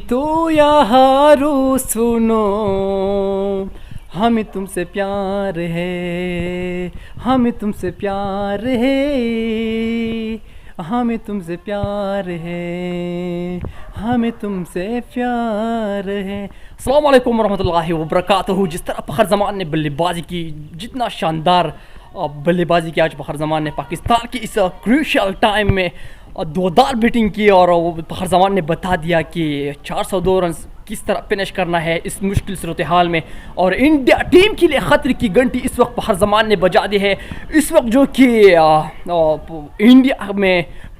जीतो या हारो सुनो, हमें तुमसे प्यार है, हमें तुमसे प्यार है, हमें तुमसे प्यार है, हमें तुमसे प्यार है। अस्सलाम वालेकुम वरहमतुल्लाहि वबरकातुहू। जिस तरह फखर जमान ने बल्लेबाजी की, जितना शानदार बल्लेबाजी की आज फखर जमान ने पाकिस्तान की इस क्रूशियल टाइम में दोदार बैटिंग की, और वो फखर जमान ने बता दिया कि 402 रन किस तरह फिनिश करना है इस मुश्किल सूरत हाल में। और इंडिया टीम के लिए ख़तरे की घंटी इस वक्त फखर जमान ने बजा दी है। इस वक्त जो कि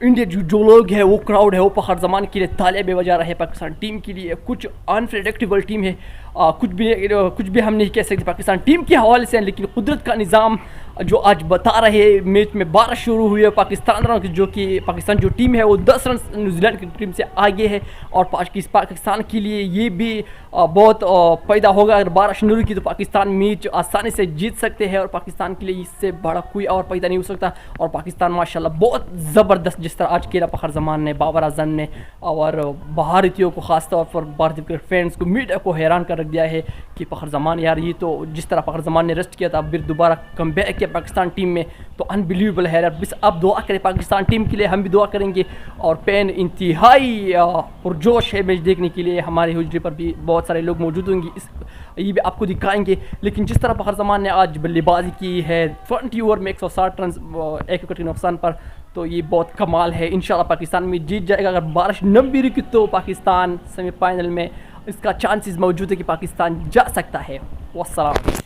इंडिया जो लोग हैं, वो क्राउड है, वो फखर जमान के लिए तालियां भी बजा रहे हैं। पाकिस्तान टीम के लिए कुछ अनप्रेडिक्टेबल टीम है, कुछ भी हम नहीं कह सकते पाकिस्तान टीम के हवाले से, लेकिन कुदरत का निज़ाम जो आज बता रहे हैं। मैच में 12 शुरू हुई है, पाकिस्तान जो टीम है वो 10 रन न्यूजीलैंड की टीम से आगे है। और पाकिस्तान के लिए ये भी बहुत पैदा होगा, अगर 12 शुरू की तो पाकिस्तान मैच आसानी से जीत सकते हैं, और पाकिस्तान के लिए इससे बड़ा कोई और पैदा नहीं हो सकता। और पाकिस्तान माशाल्लाह बहुत ज़बरदस्त, जिस तरह आज खेला फखर जमान ने, बाबर आजम ने, और भारतीयों को ख़ासतौर पर भारतीय क्रिकेट फैंस को, मीडिया को हैरान कर रख दिया है कि फखर जमान यार, ये तो जिस तरह फखर जमान ने रेस्ट किया था, फिर दोबारा कम बैक किया पाकिस्तान टीम में, तो अनबिलीवेबल है यार। बस आप दुआ करें पाकिस्तान टीम के लिए, हम भी दुआ करेंगे। और पेन इंतहाई पुरजोश है मैच देखने के लिए, हमारे हुजरे पर भी बहुत सारे लोग मौजूद होंगे, ये भी आपको दिखाएंगे। लेकिन जिस तरह फखर जमान ने आज बल्लेबाजी की है 20 ओवर में 160 रन 1 विकेट के नुकसान पर, तो ये बहुत कमाल है। इंशाल्लाह पाकिस्तान में जीत जाएगा। अगर बारिश न भी रुकी तो पाकिस्तान सेमीफाइनल में इसका चांसेस मौजूद है कि पाकिस्तान जा सकता है। वस्सलाम।